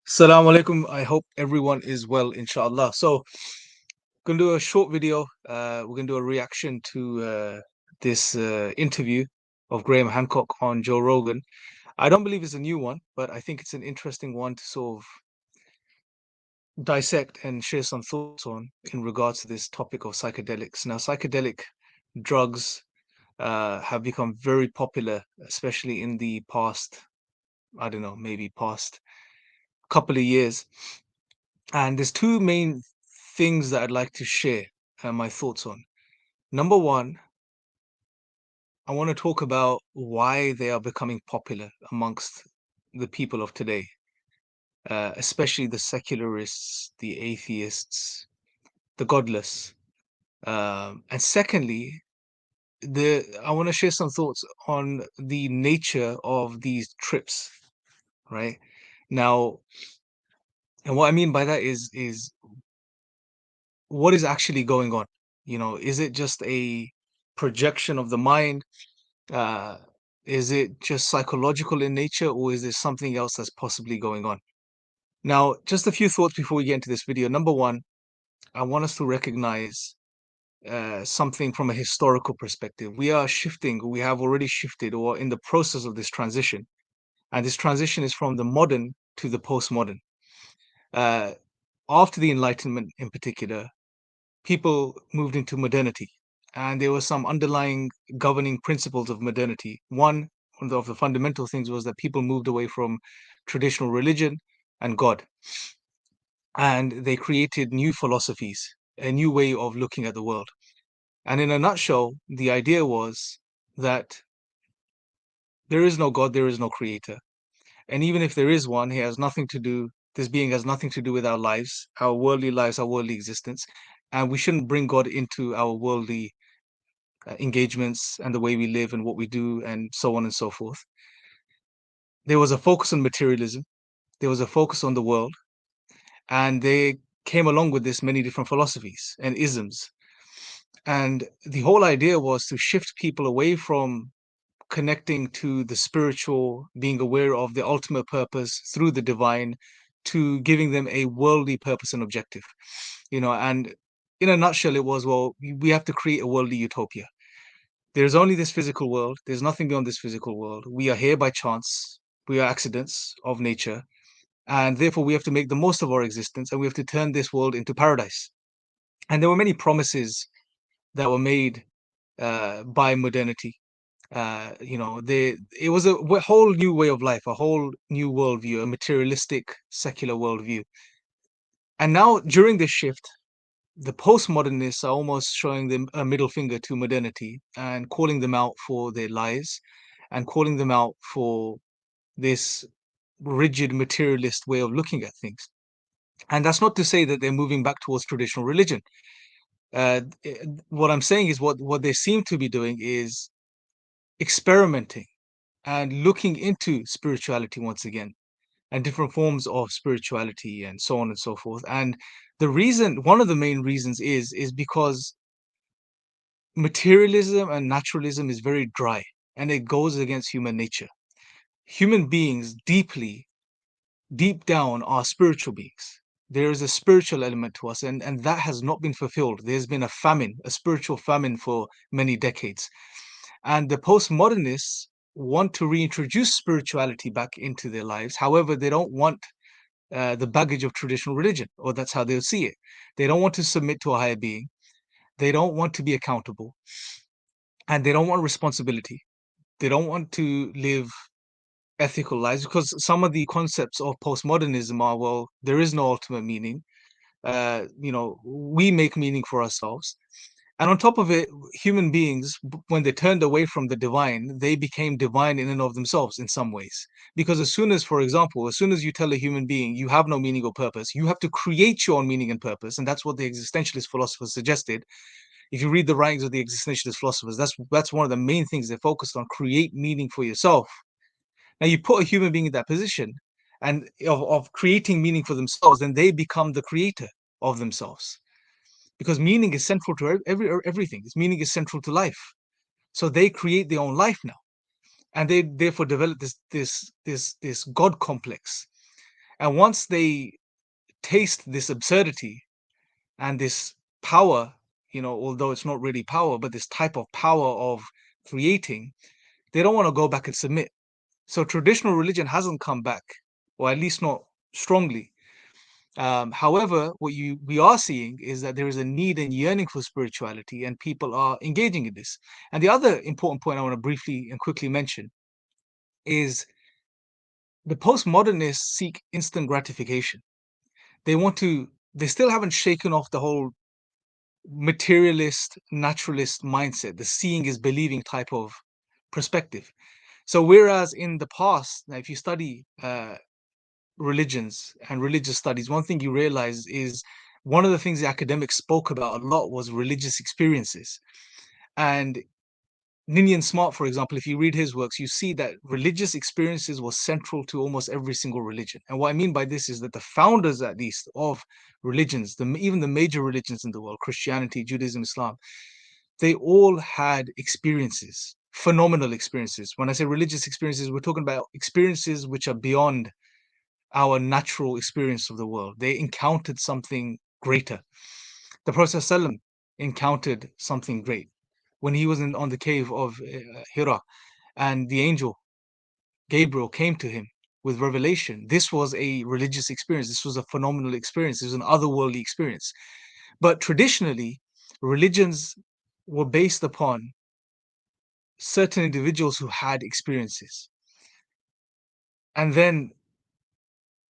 Assalamu alaikum. I hope everyone is well, inshallah. So, gonna do a short video. We're gonna do a reaction to this interview of Graham Hancock on Joe Rogan. I don't believe it's a new one, but I think it's an interesting one to sort of dissect and share some thoughts on in regards to this topic of psychedelics. Now, psychedelic drugs have become very popular, especially in the past, I don't know, maybe past couple of years. And there's two main things that I'd like to share my thoughts on. Number one, I want to talk about why they are becoming popular amongst the people of today, especially the secularists, the atheists, the godless. And secondly, I want to share some thoughts on the nature of these trips, right? Now, and what I mean by that is what is actually going on? Is it just a projection of the mind? Uh, is it just psychological in nature, or is there something else that's possibly going on? Now, just a few thoughts before we get into this video. Number one, I want us to recognize something from a historical perspective. We are shifting, we have already shifted, or in the process of this transition. And this transition is from the modern to the postmodern. Uh, After the Enlightenment, in particular, people moved into modernity, and there were some underlying governing principles of modernity. One of the fundamental things was that people moved away from traditional religion and God, and they created new philosophies, a new way of looking at the world. And in a nutshell, the idea was that there is no God, there is no creator. And even if there is one, he has nothing to do, this being has nothing to do with our lives, our worldly existence. And we shouldn't bring God into our worldly engagements and the way we live and what we do and so on and so forth. There was a focus on materialism. There was a focus on the world, and they came along with this many different philosophies and isms. And the whole idea was to shift people away from connecting to the spiritual, being aware of the ultimate purpose through the divine, to giving them a worldly purpose and objective. And in a nutshell, it was, well, we have to create a worldly utopia. There's only this physical world. There's nothing beyond this physical world. We are here by chance. We are accidents of nature. And therefore, we have to make the most of our existence, and we have to turn this world into paradise. And there were many promises that were made by modernity. It was a whole new way of life, a whole new worldview, a materialistic, secular worldview. And now, during this shift, the postmodernists are almost showing them a middle finger to modernity and calling them out for their lies and calling them out for this rigid materialist way of looking at things. And that's not to say that they're moving back towards traditional religion. What I'm saying is what they seem to be doing is experimenting and looking into spirituality once again, and different forms of spirituality and so on and so forth. And one of the main reasons is because materialism and naturalism is very dry, and it goes against human nature. Human beings deep down are spiritual beings. There is a spiritual element to us, and that has not been fulfilled. There's been a famine, a spiritual famine for many decades. And the postmodernists want to reintroduce spirituality back into their lives. However, they don't want the baggage of traditional religion, or that's how they'll see it. They don't want to submit to a higher being. They don't want to be accountable, and they don't want responsibility. They don't want to live ethical lives, because some of the concepts of postmodernism are, well, there is no ultimate meaning. We make meaning for ourselves. And on top of it, human beings, when they turned away from the divine, they became divine in and of themselves in some ways. Because for example, as soon as you tell a human being you have no meaning or purpose, you have to create your own meaning and purpose. And that's what the existentialist philosophers suggested. If you read the writings of the existentialist philosophers, that's one of the main things they focused on: create meaning for yourself. Now, you put a human being in that position and of creating meaning for themselves, then they become the creator of themselves, because meaning is central to everything. This meaning is central to life. So they create their own life now, and they therefore develop this God complex. And once they taste this absurdity and this power, although it's not really power, but this type of power of creating, they don't want to go back and submit. So traditional religion hasn't come back, or at least not strongly. However, what we are seeing is that there is a need and yearning for spirituality, and people are engaging in this. And the other important point I want to briefly and quickly mention is the postmodernists seek instant gratification. They still haven't shaken off the whole materialist, naturalist mindset, the seeing is believing type of perspective. So whereas in the past, now if you study religions and religious studies, one thing you realize is one of the things the academics spoke about a lot was religious experiences. And Ninian Smart, for example, if you read his works, you see that religious experiences was central to almost every single religion. And what I mean by this is that the founders, at least, of religions, even the major religions in the world, Christianity, Judaism, Islam, they all had experiences, phenomenal experiences. When I say religious experiences, we're talking about experiences which are beyond our natural experience of the world. They encountered something greater. The Prophet ﷺ encountered something great when he was on the cave of Hira, and the angel Gabriel came to him with revelation. This was a religious experience. This was a phenomenal experience. It was an otherworldly experience. But traditionally, religions were based upon certain individuals who had experiences. And then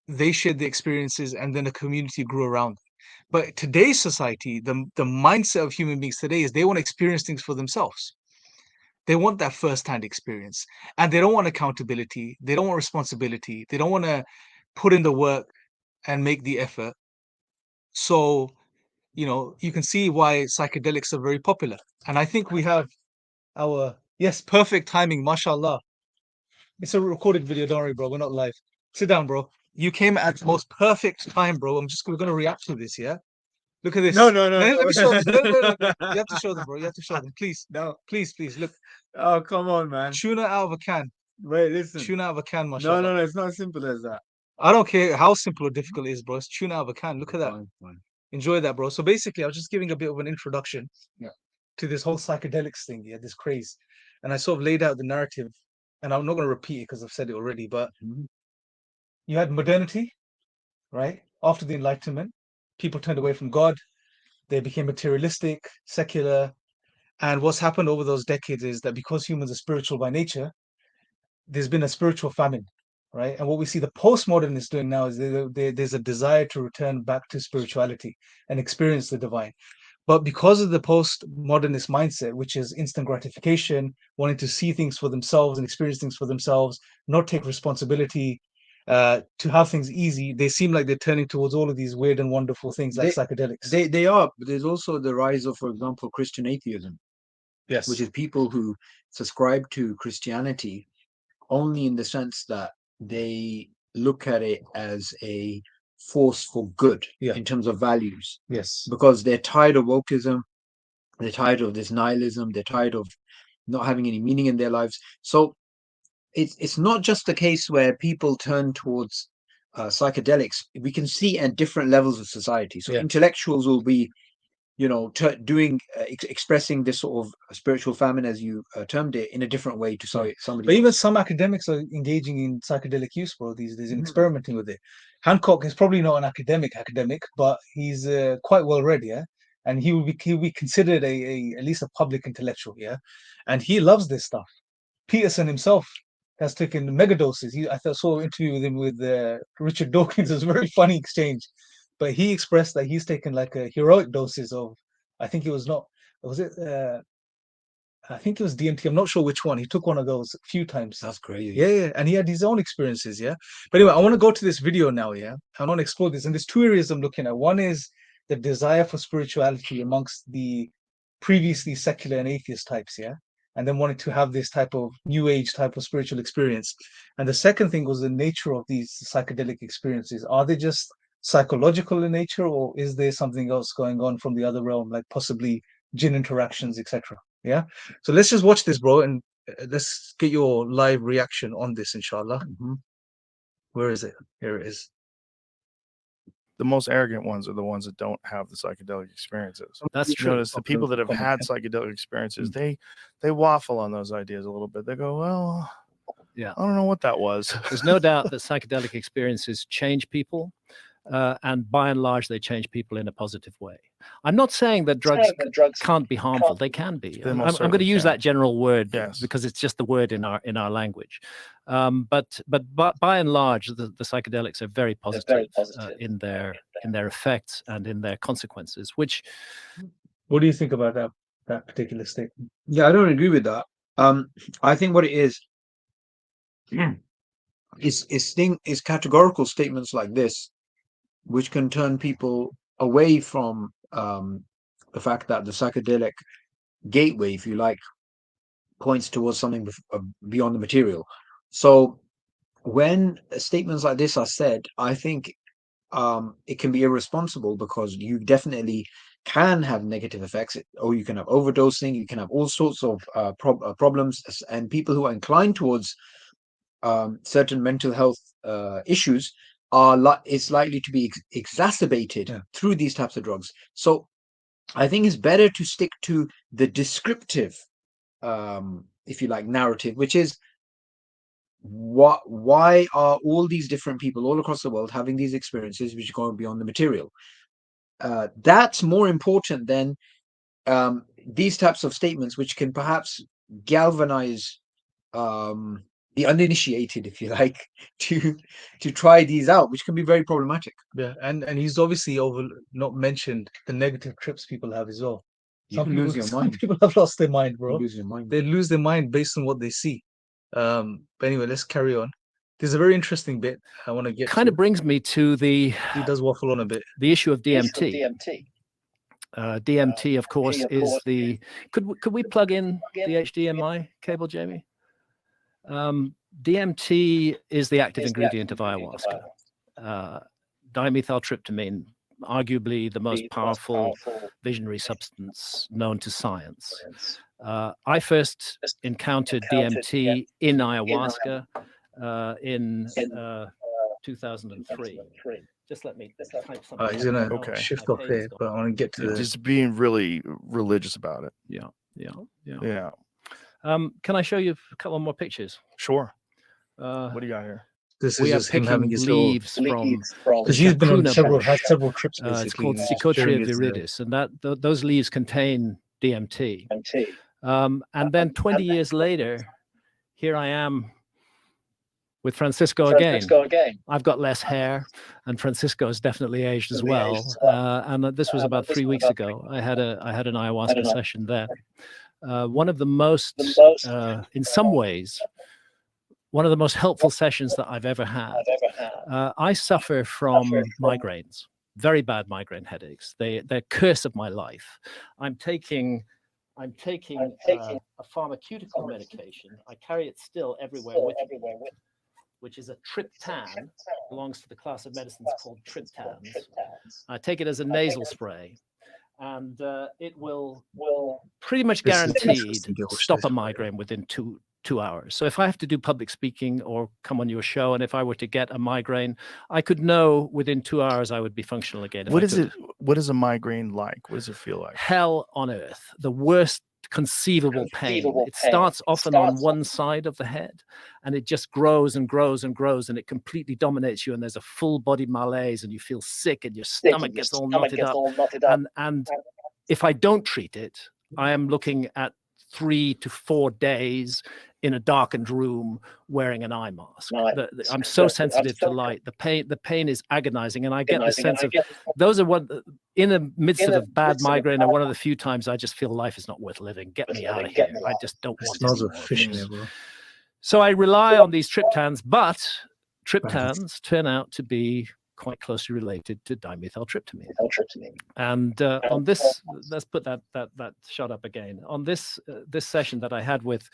they shared the experiences, and then a community grew around them. But today's society, the mindset of human beings today is they want to experience things for themselves. They want that first-hand experience, and they don't want accountability. They don't want responsibility. They don't want to put in the work and make the effort. So, you can see why psychedelics are very popular. And I think we have yes, perfect timing, mashallah. It's a recorded video, don't worry, bro. We're not live. Sit down, bro. You came at the most perfect time, bro. We're gonna react to this, yeah? Look at this. No, no, no. Let me show them. No. You have to show them, bro. You have to show them. Please. No. Please. Look. Oh, come on, man. Tuna out of a can. Wait, listen. Tuna out of a can, mashallah. No, it's not as simple as that. I don't care how simple or difficult it is, bro. It's tuna out of a can. Look at that. Fine. Enjoy that, bro. So basically, I was just giving a bit of an introduction to this whole psychedelics thing, this craze. And I sort of laid out the narrative, and I'm not going to repeat it because I've said it already, but you had modernity, right? After the Enlightenment, people turned away from God. They became materialistic, secular. And what's happened over those decades is that because humans are spiritual by nature, there's been a spiritual famine, right? And what we see the postmodernists doing now is there's a desire to return back to spirituality and experience the divine. But because of the postmodernist mindset, which is instant gratification, wanting to see things for themselves and experience things for themselves, not take responsibility, to have things easy, they seem like they're turning towards all of these weird and wonderful things like psychedelics. They are, but there's also the rise of, for example, Christian atheism. Yes. Which is people who subscribe to Christianity only in the sense that they look at it as a force for good in terms of values. Yes. Because they're tired of wokeism, they're tired of this nihilism, they're tired of not having any meaning in their lives. So it's not just a case where people turn towards psychedelics. We can see at different levels of society. So intellectuals will be expressing this sort of spiritual famine, as you termed it, in a different way to somebody but else. Even some academics are engaging in psychedelic use, bro, these days, and experimenting with it. Hancock is probably not an academic, but he's quite well read, and he'll be considered at least a public intellectual, and he loves this stuff. Peterson himself has taken mega doses. I saw an interview with him with Richard Dawkins. It was a very funny exchange. But he expressed that he's taken like a heroic doses of, I think it was not, was it? I think it was DMT. I'm not sure which one. He took one of those a few times. That's crazy. Yeah. And he had his own experiences, But anyway, I want to go to this video now, I want to explore this. And there's two areas I'm looking at. One is the desire for spirituality amongst the previously secular and atheist types, and then wanted to have this type of new age type of spiritual experience. And the second thing was the nature of these psychedelic experiences. Are they just psychological in nature, or is there something else going on from the other realm, like possibly jinn interactions, etc.? So let's just watch this, bro, and let's get your live reaction on this, inshallah. Where is it? Here it is. the most arrogant ones are the ones that don't have the psychedelic experiences. That's You true. notice the people that have had psychedelic experiences, they waffle on those ideas a little bit. They go, well, Yeah. I don't know what that was. There's no doubt that psychedelic experiences change people, and by and large, they change people in a positive way. I'm not saying that drugs can't be harmful. They can be. They I'm most going to certainly use can. that general word Yes. because it's just the word in our language. But by and large, the psychedelics are very positive, in their effects and in their consequences. Which, What do you think about that particular statement? Yeah, I don't agree with that. I think what it is categorical statements like this, which can turn people away from the fact that the psychedelic gateway, if you like, points towards something beyond the material. So when statements like this are said, I think it can be irresponsible, because you definitely can have negative effects, or you can have overdosing, you can have all sorts of problems, and people who are inclined towards certain mental health issues it's likely to be exacerbated through these types of drugs. So I think it's better to stick to the descriptive, if you like, narrative, which is why are all these different people all across the world having these experiences which go beyond the material. That's more important than these types of statements, which can perhaps galvanize the uninitiated, if you like, to try these out, which can be very problematic. Yeah, and he's obviously not mentioned the negative trips people have as well. You can lose your Some mind. people have lost their mind, You bro. lose your mind. They lose their mind based on what they see. But anyway, let's carry on. There's a very interesting bit I want to get kind to. of brings me to the He does waffle on a bit. issue of DMT. DMT, of course, is the. Could we plug in the HDMI cable, Jamie? DMT is the active ingredient of ayahuasca. Dimethyltryptamine, arguably the most powerful visionary substance known to science. I first encountered DMT in ayahuasca in 2003. Just let me type something. He's gonna Okay. shift off here, but I want to get to this. Just being really religious about it. Yeah. Can I show you a couple more pictures? Sure. What do you got here? This We is are just him picking having his little, leaves from because he's been on Chacruna had bush. several trips basically. It's called and he's just sharing Psychotria his, viridis, and those leaves contain DMT. And then 20 years later, here I am with Francisco again. I've got less hair, and Francisco's definitely aged as well. And this was about 3 weeks ago. I had an ayahuasca session there. One of the most, in some ways, one of the most helpful sessions that I've ever had. I suffer from migraines, very bad migraine headaches. They're curse of my life. I'm taking a pharmaceutical medication. I carry it still everywhere with me, which is a triptan, belongs to the class of medicines called triptans. I take it as a nasal spray, and it will pretty much guaranteed stop a migraine within two hours. So if I have to do public speaking or come on your show, and if I were to get a migraine, I could know within 2 hours I would be functional again. What is a migraine like? What does it feel like? Hell on earth. The worst conceivable pain. It starts often on one side of the head, and it just grows and grows and grows, and it completely dominates you, and there's a full body malaise, and you feel sick, and your stomach gets all knotted up. And if I don't treat it, I am looking at 3 to 4 days in a darkened room wearing an eye mask. I'm so sensitive to light. The pain is agonizing, and I get the sense of those are one in the midst of a bad migraine are one of the few times I just feel life is not worth living. Get me out of here. I just don't want smells any of more of fish in this. there, bro. So I rely on these triptans, but triptans turn out to be quite closely related to dimethyltryptamine. And on this, let's put that shot up again. On this session that I had with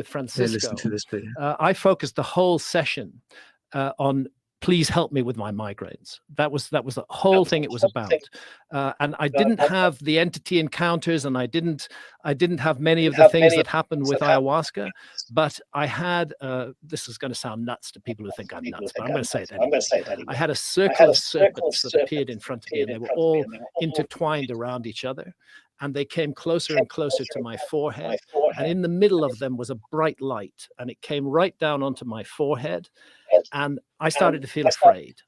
Francisco, Listen to this bit. I focused the whole session on please help me with my migraines. That was the whole thing it was about. And I didn't have the entity encounters, and I didn't have many of the things that happen with ayahuasca, but I had, this is going to sound nuts to people who think I'm nuts, but I'm going to say it anyway. I had a circle of serpents that appeared in front of me, and they were all intertwined around each other. And they came closer and closer to my forehead. And in the middle of them was a bright light, and it came right down onto my forehead. And I started to feel afraid,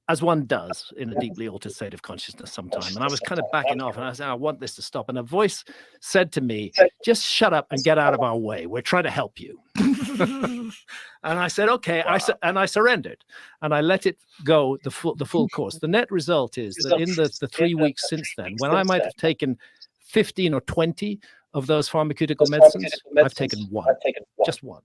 as one does in a deeply altered state of consciousness sometimes. And I was kind of backing off, and I said, I want this to stop. And a voice said to me, just shut up and get out of our way. We're trying to help you. And I said, okay. And I surrendered, and I let it go the full course. The net result is that in the 3 weeks since then, when I might have taken 15 or 20 of those pharmaceutical medicines, I've taken one, just one.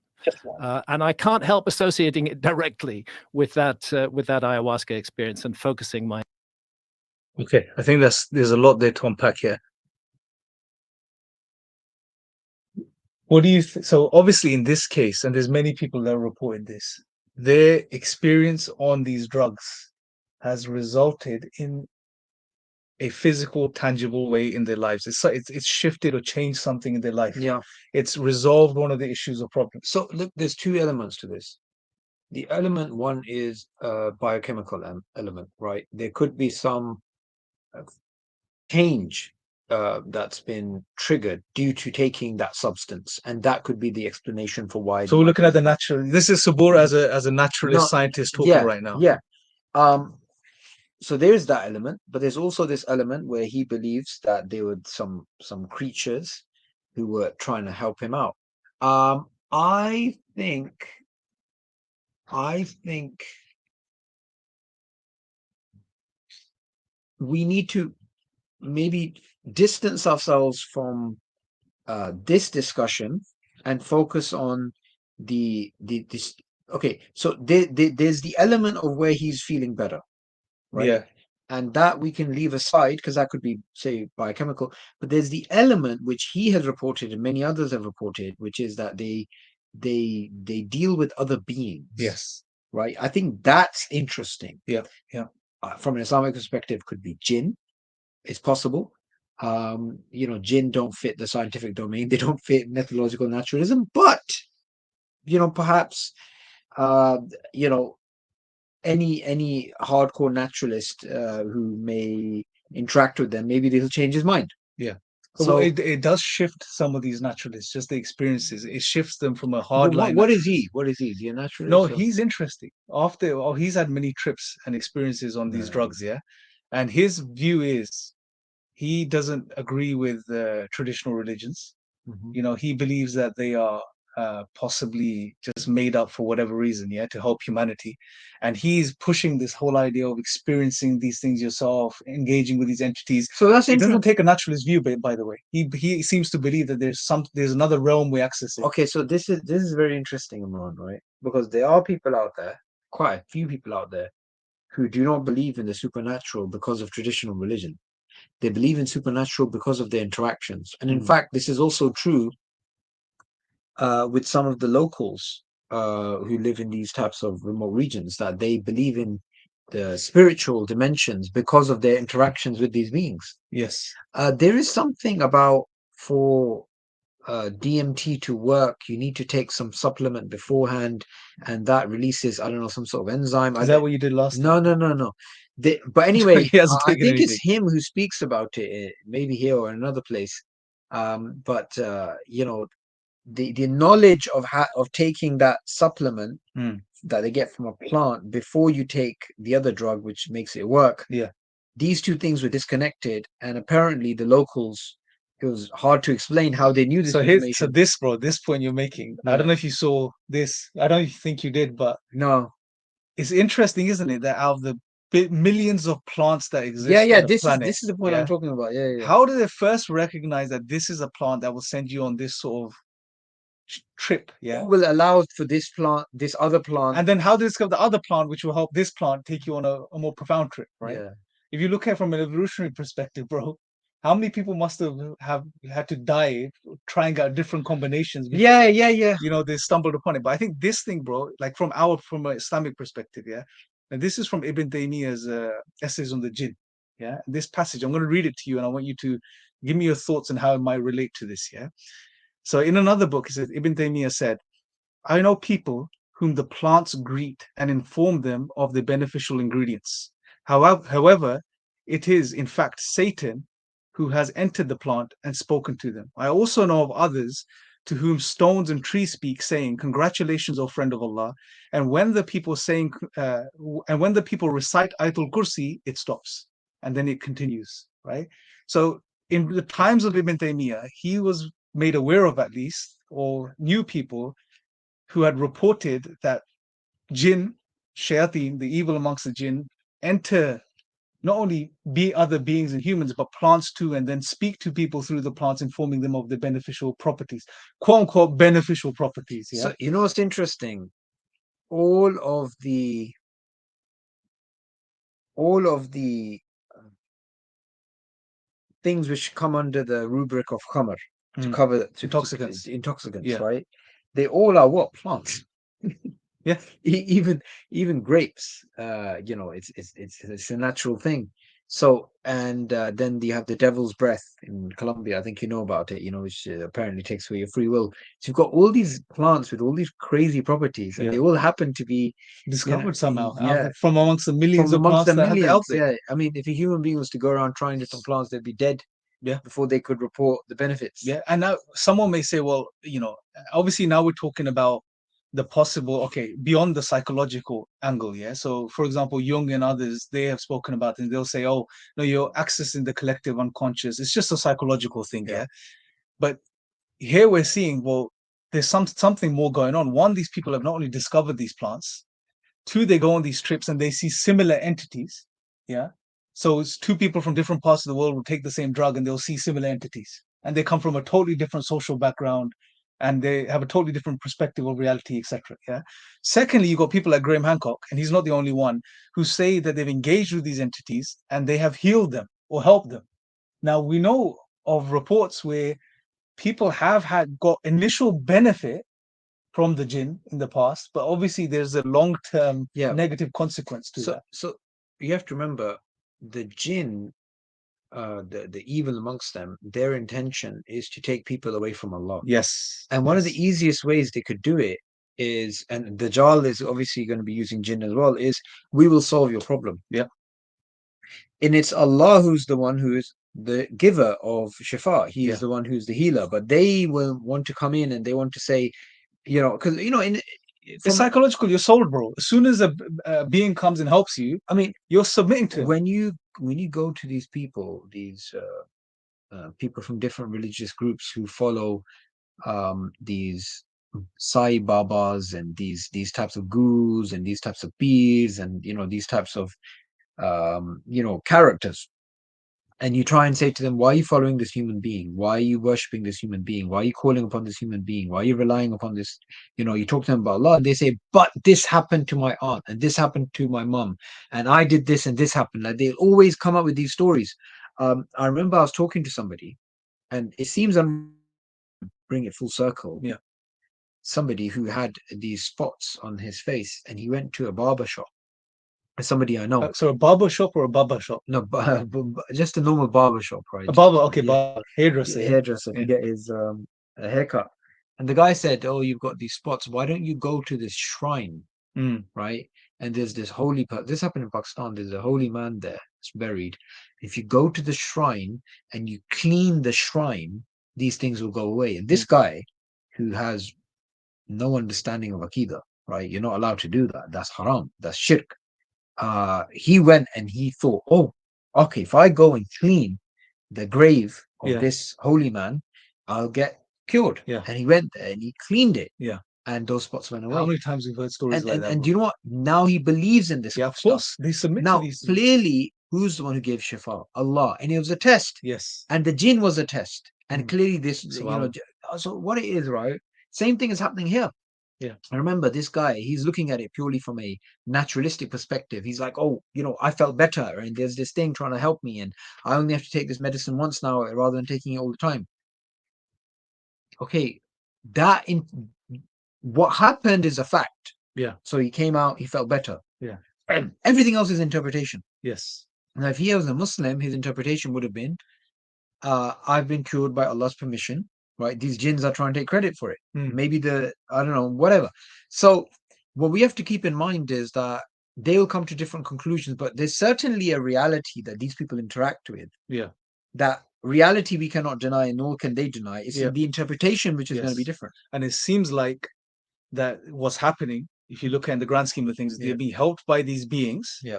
And I can't help associating it directly with that ayahuasca experience and focusing my. Okay, I think there's a lot there to unpack here. What do you so obviously in this case, and there's many people that reported this, their experience on these drugs has resulted in a physical, tangible way in their lives. It's shifted or changed something in their life. Yeah. It's resolved one of the issues or problems. So look, there's two elements to this. The element one is a biochemical element, right? There could be some change that's been triggered due to taking that substance, and that could be the explanation for why. So we're looking at the natural. This is Subboor as a naturalist scientist talking right now. Yeah. So there's that element, but there's also this element where he believes that there were some creatures who were trying to help him out. I think we need to maybe distance ourselves from this discussion and focus on this. Okay, so there's the element of where he's feeling better, right? Yeah. And that we can leave aside because that could be, say, biochemical. But there's the element which he has reported and many others have reported, which is that they deal with other beings. Yes. Right. I think that's interesting. Yeah. Yeah. From an Islamic perspective, could be Jinn. It's possible. Jinn don't fit the scientific domain. They don't fit methodological naturalism. But perhaps any hardcore naturalist who may interact with them, maybe they'll change his mind. Yeah. So it does shift some of these naturalists, just the experiences. It shifts them from a hard line. What is he? What is he? Is he a naturalist? No, he's interesting. He's had many trips and experiences on these drugs, yeah. And his view is he doesn't agree with traditional religions. Mm-hmm. He believes that they are possibly just made up for whatever reason, to help humanity. And he's pushing this whole idea of experiencing these things yourself, engaging with these entities. So that's it doesn't take a naturalist view, by the way. He seems to believe that there's another realm we access it. Okay, so this is very interesting, Imran, right? Because there are people out there, quite a few people out there, who do not believe in the supernatural because of traditional religion. They believe in supernatural because of their interactions. And in fact, this is also true with some of the locals who live in these types of remote regions, that they believe in the spiritual dimensions because of their interactions with these beings. Yes. There is something about, for DMT to work, you need to take some supplement beforehand, and that releases, I don't know, some sort of enzyme. Is that what you did last time? No. But anyway, I think anything. it's him who speaks about it, maybe here or another place. But the knowledge of taking that supplement that they get from a plant before you take the other drug, which makes it work. Yeah. These two things were disconnected, and apparently the locals, it was hard to explain how they knew this information. So this point you're making, I don't know if you saw this. I don't think you did, but no, it's interesting, isn't it, that out of the millions of plants that exist, this is the point I'm talking about. How do they first recognize that this is a plant that will send you on this sort of trip? What will allow for this plant, this other plant, and then how do they discover the other plant which will help this plant take you on a more profound trip, right? If you look at it from an evolutionary perspective, bro, How many people must have had to die trying out different combinations? Yeah. They stumbled upon it. But I think this thing, bro, like from an Islamic perspective, yeah, and this is from Ibn Taymiyyah's essays on the Jinn. Yeah, this passage, I'm going to read it to you, and I want you to give me your thoughts on how it might relate to this. Yeah. So in another book, he says, Ibn Taymiyyah said, I know people whom the plants greet and inform them of the beneficial ingredients. However, it is in fact Satan who has entered the plant and spoken to them. I also know of others to whom stones and trees speak, saying, "Congratulations, O friend of Allah." And when the people recite Ayatul Kursi, it stops, and then it continues. Right. So in the times of Ibn Taymiyyah, he was made aware of, at least, or knew people who had reported that Jinn, shayateen, the evil amongst the Jinn, enter not only other beings and humans, but plants too, and then speak to people through the plants, informing them of the beneficial properties, quote unquote beneficial properties. Yeah. So you know what's interesting? All of the things which come under the rubric of khamr, to cover intoxicants, Yeah. right? They all are what? Plants. Yeah. Even grapes, it's a natural thing. So, and then you have the devil's breath in Colombia. I think you know about it, which apparently takes away your free will. So you've got all these plants with all these crazy properties, and they all happen to be discovered somehow. Yeah, from amongst the millions from of plants that millions, out there. yeah. I mean, if a human being was to go around trying different plants, they'd be dead. Yeah. Before they could report the benefits. Yeah. And now someone may say, well, obviously now we're talking about the possible, beyond the psychological angle. Yeah. So for example, Jung and others, they have spoken about it, and they'll say, oh, no, you're accessing the collective unconscious. It's just a psychological thing. Yeah. But here we're seeing, well, there's something more going on. One, these people have not only discovered these plants. Two, they go on these trips and they see similar entities. Yeah. So it's two people from different parts of the world will take the same drug and they'll see similar entities. And they come from a totally different social background and they have a totally different perspective of reality, etc. Yeah. Secondly, you got people like Graeme Hancock, and he's not the only one, who say that they've engaged with these entities and they have healed them or helped them. Now, we know of reports where people have got initial benefit from the Jinn in the past, but obviously there's a long-term negative consequence to that. So you have to remember, the Jinn, the evil amongst them, their intention is to take people away from Allah. Yes. And one of the easiest ways they could do it is, and Dajjal is obviously going to be using Jinn as well, is we will solve your problem. Yeah. And it's Allah who's the one who is the giver of shifa. He is the one who's the healer. But they will want to come in and they want to say, because it's psychological. You're sold, bro. As soon as a being comes and helps you, I mean, you're submitting to him. When you go to these people, people from different religious groups who follow these Sai Babas and these types of gurus and these types of peers and these types of characters, and you try and say to them, why are you following this human being? Why are you worshipping this human being? Why are you calling upon this human being? Why are you relying upon this? You talk to them about Allah, and they say, but this happened to my aunt, and this happened to my mum, and I did this, and this happened. Like, they always come up with these stories. I remember I was talking to somebody, and it seems I'm bring it full circle. Yeah. Somebody who had these spots on his face, and he went to a barber shop. Somebody I know. So a barber shop or a baba shop? No, just a normal barber shop, right? A barber, okay, barber, hairdresser. Hairdresser to get his a haircut. And the guy said, "Oh, you've got these spots. Why don't you go to this shrine, right? And there's this holy. This happened in Pakistan. There's a holy man there. It's buried. If you go to the shrine and you clean the shrine, these things will go away." And this guy, who has no understanding of Aqidah, right? You're not allowed to do that. That's haram. That's shirk. He went and he thought, oh, okay, if I go and clean the grave of this holy man, I'll get cured. Yeah. And he went there and he cleaned it. Yeah. And those spots went away. How many times we've heard stories like that? And do you know what? Now he believes in this. Yeah, of course. They submit now, to these things. Clearly, who's the one who gave shifa? Allah. And it was a test. Yes. And the jinn was a test. And clearly this, so what it is, right? Same thing is happening here. Yeah. I remember this guy, he's looking at it purely from a naturalistic perspective. He's like, oh, I felt better, and there's this thing trying to help me, and I only have to take this medicine once now rather than taking it all the time. Okay, what happened is a fact. Yeah. So he came out, he felt better. Yeah. Everything else is interpretation. Yes. Now, if he was a Muslim, his interpretation would have been, I've been cured by Allah's permission, right? These jinns are trying to take credit for it. Maybe I don't know, whatever. So what we have to keep in mind is that they will come to different conclusions, but there's certainly a reality that these people interact with. Yeah. That reality we cannot deny, nor can they deny. It's the interpretation which is going to be different. And it seems like that what's happening, if you look at the grand scheme of things, they're being helped by these beings. Yeah.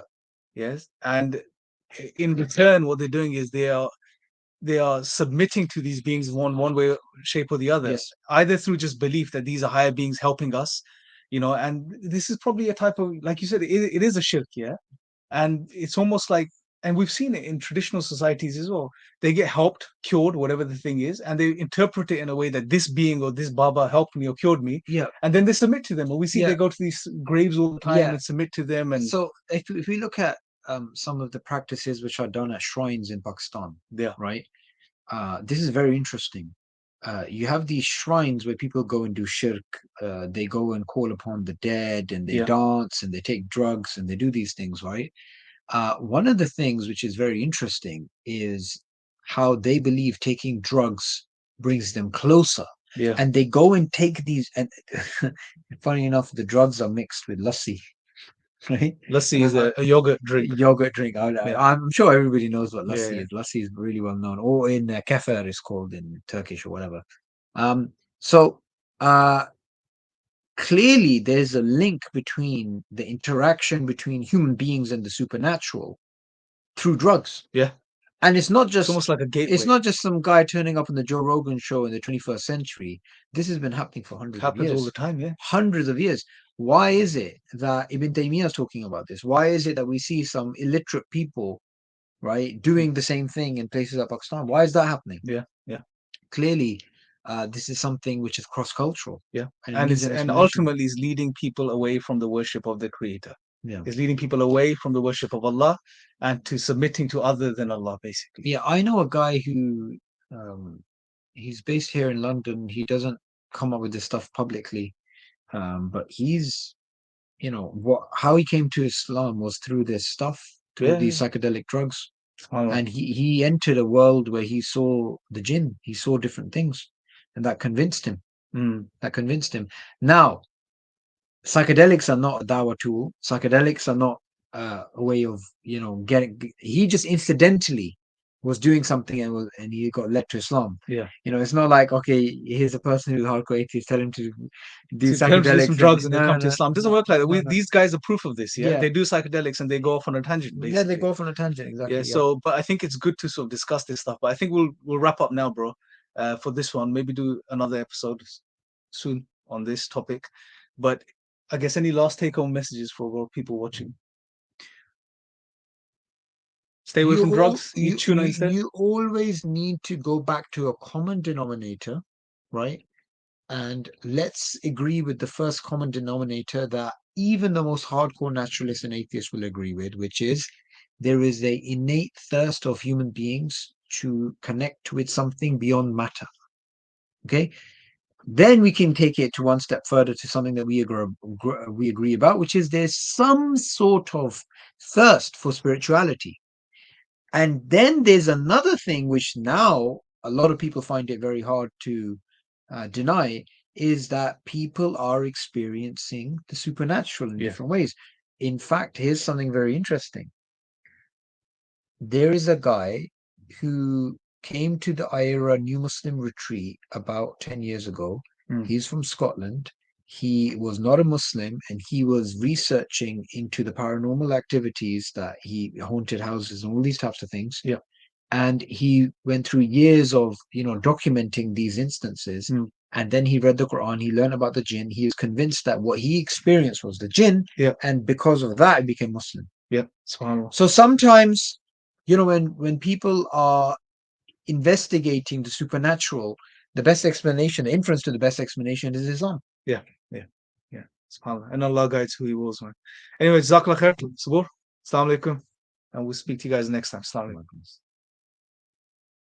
Yes. And in return, what they're doing is they are submitting to these beings one way, shape or the other. Yes. Either through just belief that these are higher beings helping us, and this is probably a type of, like you said, it is a shirk, yeah. And it's almost like, and we've seen it in traditional societies as well. They get helped, cured, whatever the thing is, and they interpret it in a way that this being or this Baba helped me or cured me. Yeah. And then they submit to them. Or we see they go to these graves all the time and submit to them. And so if we look at some of the practices which are done at shrines in Pakistan, right? This is very interesting. You have these shrines where people go and do shirk. They go and call upon the dead, and they dance, and they take drugs, and they do these things, right? One of the things which is very interesting is how they believe taking drugs brings them closer. Yeah. And they go and take these, and funny enough, the drugs are mixed with lassi. Right? Lassi is a yogurt drink. Yogurt drink. I'm sure everybody knows what lassi Yeah. is. Lassi is really well known. Or in kefir is called in Turkish or whatever. So clearly there's a link between the interaction between human beings and the supernatural through drugs. Yeah. And it's not It's just almost like a gateway. it's not just some guy turning up on the Joe Rogan show in the 21st century. This has been happening for hundreds of years. Happens all the time, yeah. Hundreds of years. Why is it that Ibn Taymiyyah is talking about this? Why is it that we see some illiterate people, right, doing the same thing in places like Pakistan? Why is that happening? Yeah. Clearly, this is something which is cross-cultural. Yeah. And And ultimately is leading people away from the worship of the Creator. Yeah. It's leading people away from the worship of Allah and to submitting to other than Allah, basically. Yeah, I know a guy who he's based here in London. He doesn't come up with this stuff publicly, but he's, how he came to Islam was through this stuff, through these psychedelic drugs. And he entered a world where he saw the jinn, he saw different things, and that convinced him. Now, psychedelics are not a dawah tool. Psychedelics are not a way of he just incidentally was doing something and he got led to Islam. Yeah. It's not like, okay, here's a person who's hardcore atheist, tell him to do psychedelics, some drugs and they come to no, Islam. It doesn't work like that. These guys are proof of this. Yeah. They do psychedelics and they go off on a tangent, basically. Yeah, they go off on a tangent, exactly. Yeah. So, but I think it's good to sort of discuss this stuff. But I think we'll wrap up now, bro. For this one, maybe do another episode soon on this topic. But I guess any last take-home messages for people watching? Stay away from drugs. Eat tuna instead. You always need to go back to a common denominator, right? And let's agree with the first common denominator that even the most hardcore naturalists and atheists will agree with, which is there is an innate thirst of human beings to connect with something beyond matter. Okay? Then we can take it to one step further to something that we agree about, which is there's some sort of thirst for spirituality. And then there's another thing which now a lot of people find it very hard to deny, is that people are experiencing the supernatural in different ways. In fact, here's something very interesting. There is a guy who came to the Ira New Muslim retreat about 10 years ago. He's from Scotland. He was not a Muslim, and he was researching into the paranormal activities, that haunted houses and all these types of things. Yeah. And he went through years of, documenting these instances. And then he read the Quran. He learned about the jinn. He was convinced that what he experienced was the jinn. Yeah. And because of that, he became Muslim. Yeah. SubhanAllah. So sometimes, when people are investigating the supernatural, the best explanation, the inference to the best explanation is Islam. Yeah. SubhanAllah. And Allah guides who He wills, man. Anyway, Jazakallah khair, Subboor. Assalamu alaikum. And we'll speak to you guys next time. Assalamu alaikum.